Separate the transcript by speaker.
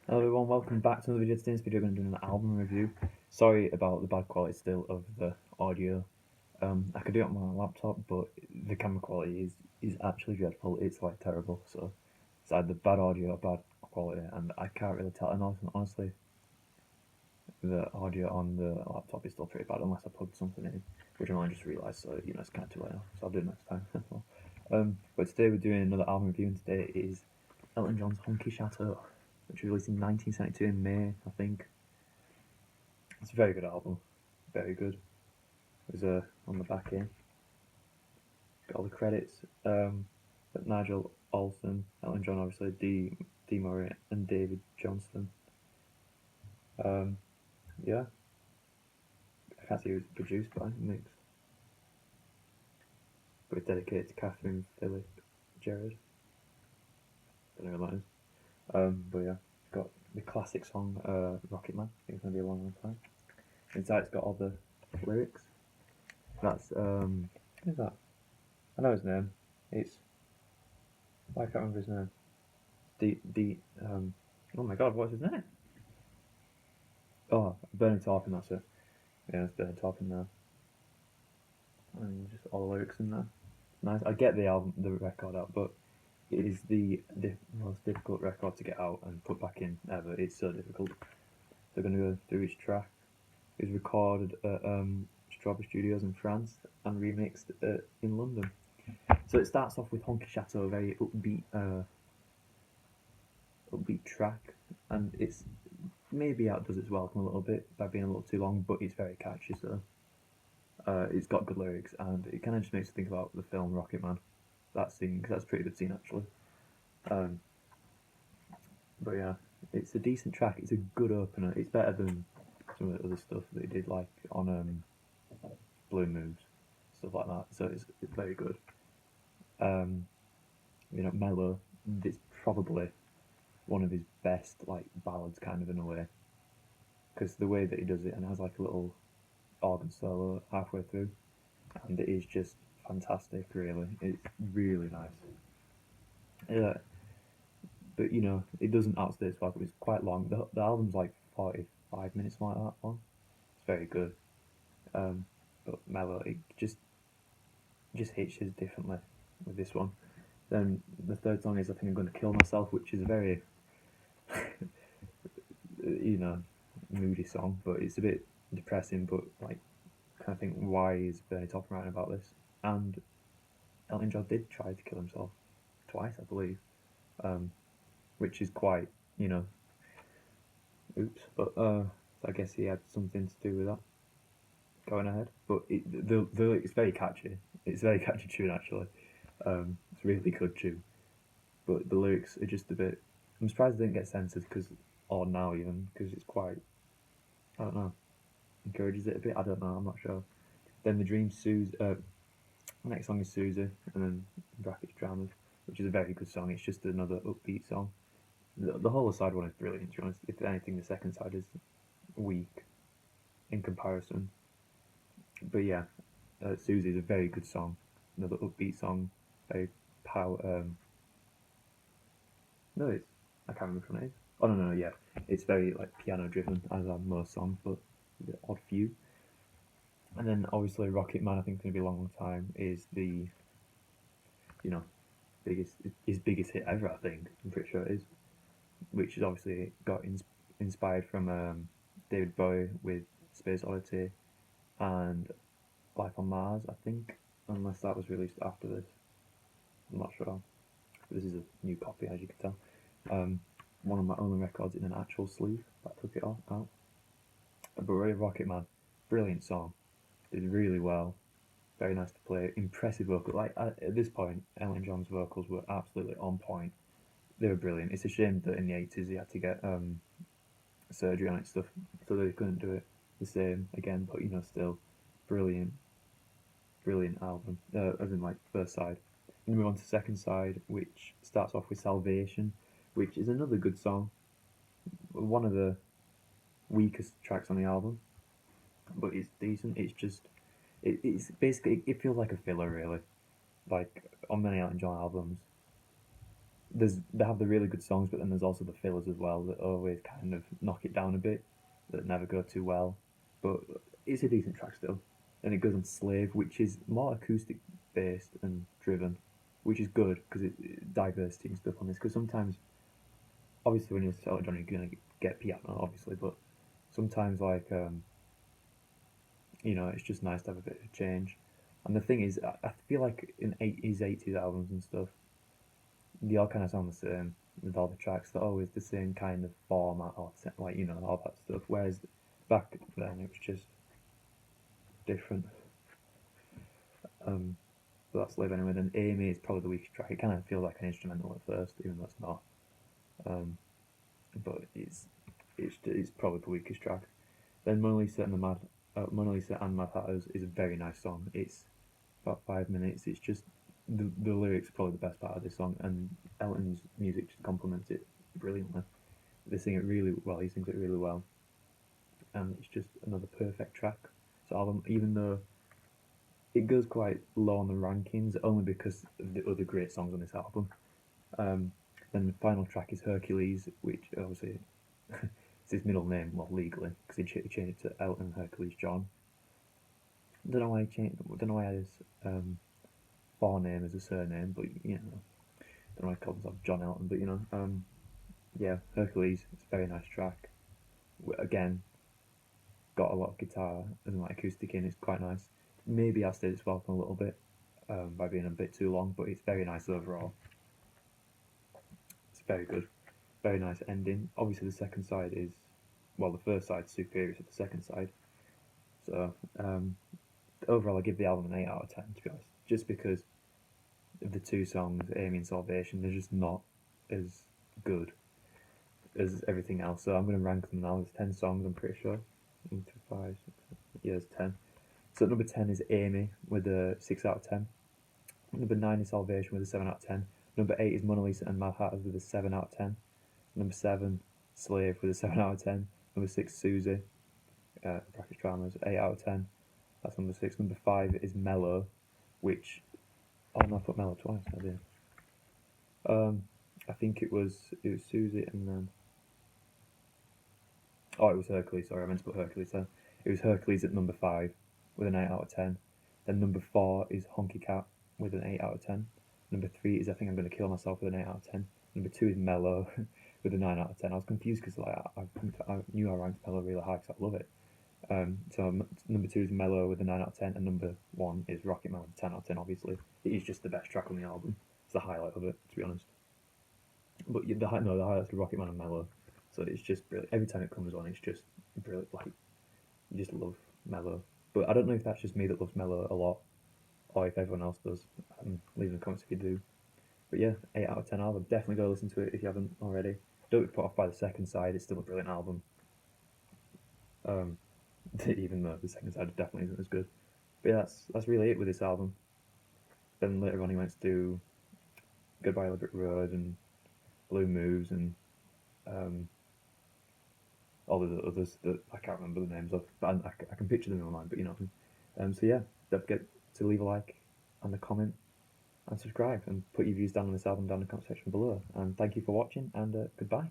Speaker 1: Hello everyone, welcome back to another video. Today in this video I'm going to do an album review. Sorry about the bad quality still of the audio. I could do it on my laptop, but the camera quality is actually dreadful. It's like terrible, so it's either bad audio or bad quality, and I can't really tell. And honestly, the audio on the laptop is still pretty bad unless I plugged something in, which I might just realised, so it's kind of too late now, so I'll do it next time. But today we're doing another album review, and today is Elton John's Honky Chateau, which was released in 1972 in May, I think. It's a very good album, very good. There's on the back here, got all the credits. But Nigel Olsen, Elton John, obviously, D Murray, and David Johnston. Um, yeah, I can't see who it's produced by, mixed, but it's dedicated to Catherine Philip Gerard. Don't know who that is. But yeah, it's got the classic song Rocket Man. I think it's gonna be a long, long time. Inside, it's got all the lyrics. That's who's that? I know his name. It's I can't remember his name. Oh my god, what's his name? Oh, Bernie Taupin, that's it. Yeah, it's Bernie Taupin now. And just all the lyrics in there. Nice. I get the record out, but it is the most difficult record to get out and put back in ever. It's so difficult. They're going to go through each track. It was recorded at Strawberry Studios in France and remixed in London. So it starts off with Honky Chateau, a very upbeat track, and it's maybe outdoes its welcome a little bit by being a little too long, but it's very catchy. So it's got good lyrics, and it kind of just makes you think about the film Rocket Man. That scene, because that's a pretty good scene actually. Um, but yeah, it's a decent track. It's a good opener. It's better than some of the other stuff that he did, like on Blue Moves, stuff like that. So it's very good. Um, mellow. It's probably one of his best like ballads, kind of in a way, because the way that he does it and has like a little organ solo halfway through, and it is just fantastic. Really, it's really nice. Yeah, but it doesn't outstay its welcome. It's quite long. The album's like 45 minutes, like that long. It's very good. Um, but mellow, it just hits you differently with this one. Then the third song is I think I'm going to kill myself, which is a very you know moody song, but it's a bit depressing. But like, kind of think, why is Bernie Taupin writing about this? And Elton John did try to kill himself twice, I believe, um, which is quite oops. But so I guess he had something to do with that going ahead. But it's very catchy. It's a very catchy tune actually. It's a really good tune. But the lyrics are just a bit. I'm surprised they didn't get censored because, or now even, because it's quite. I don't know. Encourages it a bit. I don't know. I'm not sure. Then the Dream Susie. Next song is Susie, and then brackets Dramas, which is a very good song. It's just another upbeat song. The whole side one is brilliant. To be honest, if anything, the second side is weak in comparison. But yeah, Susie is a very good song. Another upbeat song. Very power. No, it's I can't remember which one it is. Oh no, yeah, it's very like piano driven, as are most songs, but a bit odd few. And then obviously Rocket Man, I think, is gonna be a long time. Is the you know biggest his biggest hit ever, I think. I'm pretty sure it is, which is obviously got inspired from David Bowie with Space Oddity and Life on Mars, I think, unless that was released after this. I'm not sure. This is a new copy, as you can tell. One of my only records in an actual sleeve that took it out. But Ray Rocket Man, brilliant song. Did really well. Very nice to play. Impressive vocal. Like at this point, Elton John's vocals were absolutely on point. They were brilliant. It's a shame that in the 80s he had to get surgery on it stuff, so they couldn't do it the same again. But still brilliant, brilliant album. As in like first side. And move on to second side, which starts off with Salvation, which is another good song. One of the weakest tracks on the album, but it's decent. It's basically it feels like a filler really. Like on many Elton John albums, they have the really good songs, but then there's also the fillers as well that always kind of knock it down a bit, that never go too well. But it's a decent track still. Then it goes on Slave, which is more acoustic based and driven, which is good because it diversity and stuff on this. Because sometimes, obviously, when you listen to Elton John, you're gonna get piano, obviously, but sometimes it's just nice to have a bit of a change. And the thing is, I feel like in his 80s albums and stuff, they all kind of sound the same with all the tracks. They're always the same kind of format or like all that stuff. Whereas back then it was just different. Um, but that's Live anyway. Then Amy is probably the weakest track. It kind of feels like an instrumental at first, even though it's not. Um, but it's probably the weakest track. Then Mona Lisa and Mad Hatters is a very nice song. It's about 5 minutes. It's just the lyrics are probably the best part of this song, and Elton's music just complements it brilliantly. They sing it really well. He sings it really well, and it's just another perfect track. So album, even though it goes quite low on the rankings, only because of the other great songs on this album. Um, then the final track is Hercules, which obviously it's his middle name, well legally, because he changed it to Elton Hercules John. Don't know why he changed. Don't know why his forename as a surname, but don't know why he called himself John Elton, but yeah, Hercules. It's a very nice track. Again, got a lot of guitar and like acoustic in. It's quite nice. Maybe I stayed its welcome a little bit by being a bit too long, but it's very nice overall. It's very good. Very nice ending. Obviously, the second side is, well, the first side's superior to the second side. So overall, I give the album an 8 out of 10, to be honest. Just because of the two songs, Amy and Salvation, they're just not as good as everything else. So I'm going to rank them now. There's 10 songs, I'm pretty sure. 1, 2, 5, 6, 7, yeah, there's 10. So number 10 is Amy with a 6 out of 10. Number 9 is Salvation with a 7 out of 10. Number 8 is Mona Lisa and Mad Hatters with a 7 out of 10. Number 7, Slave with a 7 out of 10. Number 6, Susie, brackets dramas, 8 out of 10. That's number 6. Number 5 is Mellow, which, oh no, I put Mellow twice, I did. I think it was Susie and then, oh, it was Hercules, sorry, I meant to put Hercules there. It was Hercules at number 5 with an 8 out of 10. Then number 4 is Honky Cat with an 8 out of 10. Number 3 is I Think I'm Gonna Kill Myself with an 8 out of 10. Number 2 is Mellow with a 9 out of 10. I was confused because I knew I ranked Mellow really high because I love it. So number 2 is Mellow with a 9 out of 10, and number 1 is Rocket Man with a 10 out of 10, obviously. It is just the best track on the album. It's the highlight of it, to be honest. But the highlights are Rocket Man and Mellow. So it's just brilliant. Every time it comes on, it's just brilliant. Like, you just love Mellow. But I don't know if that's just me that loves Mellow a lot, or if everyone else does. Leave in the comments if you do. But yeah, 8 out of 10 album. Definitely go listen to it if you haven't already. Don't be put off by the second side. It's still a brilliant album. Even though the second side definitely isn't as good. But yeah, that's really it with this album. Then later on he went to do Goodbye Electric Road and Blue Moves and all the others that I can't remember the names of, but I can picture them in my mind. But you know what I mean. So yeah, don't forget to leave a like and a comment and subscribe and put your views down on this album down in the comment section below. And thank you for watching, and goodbye.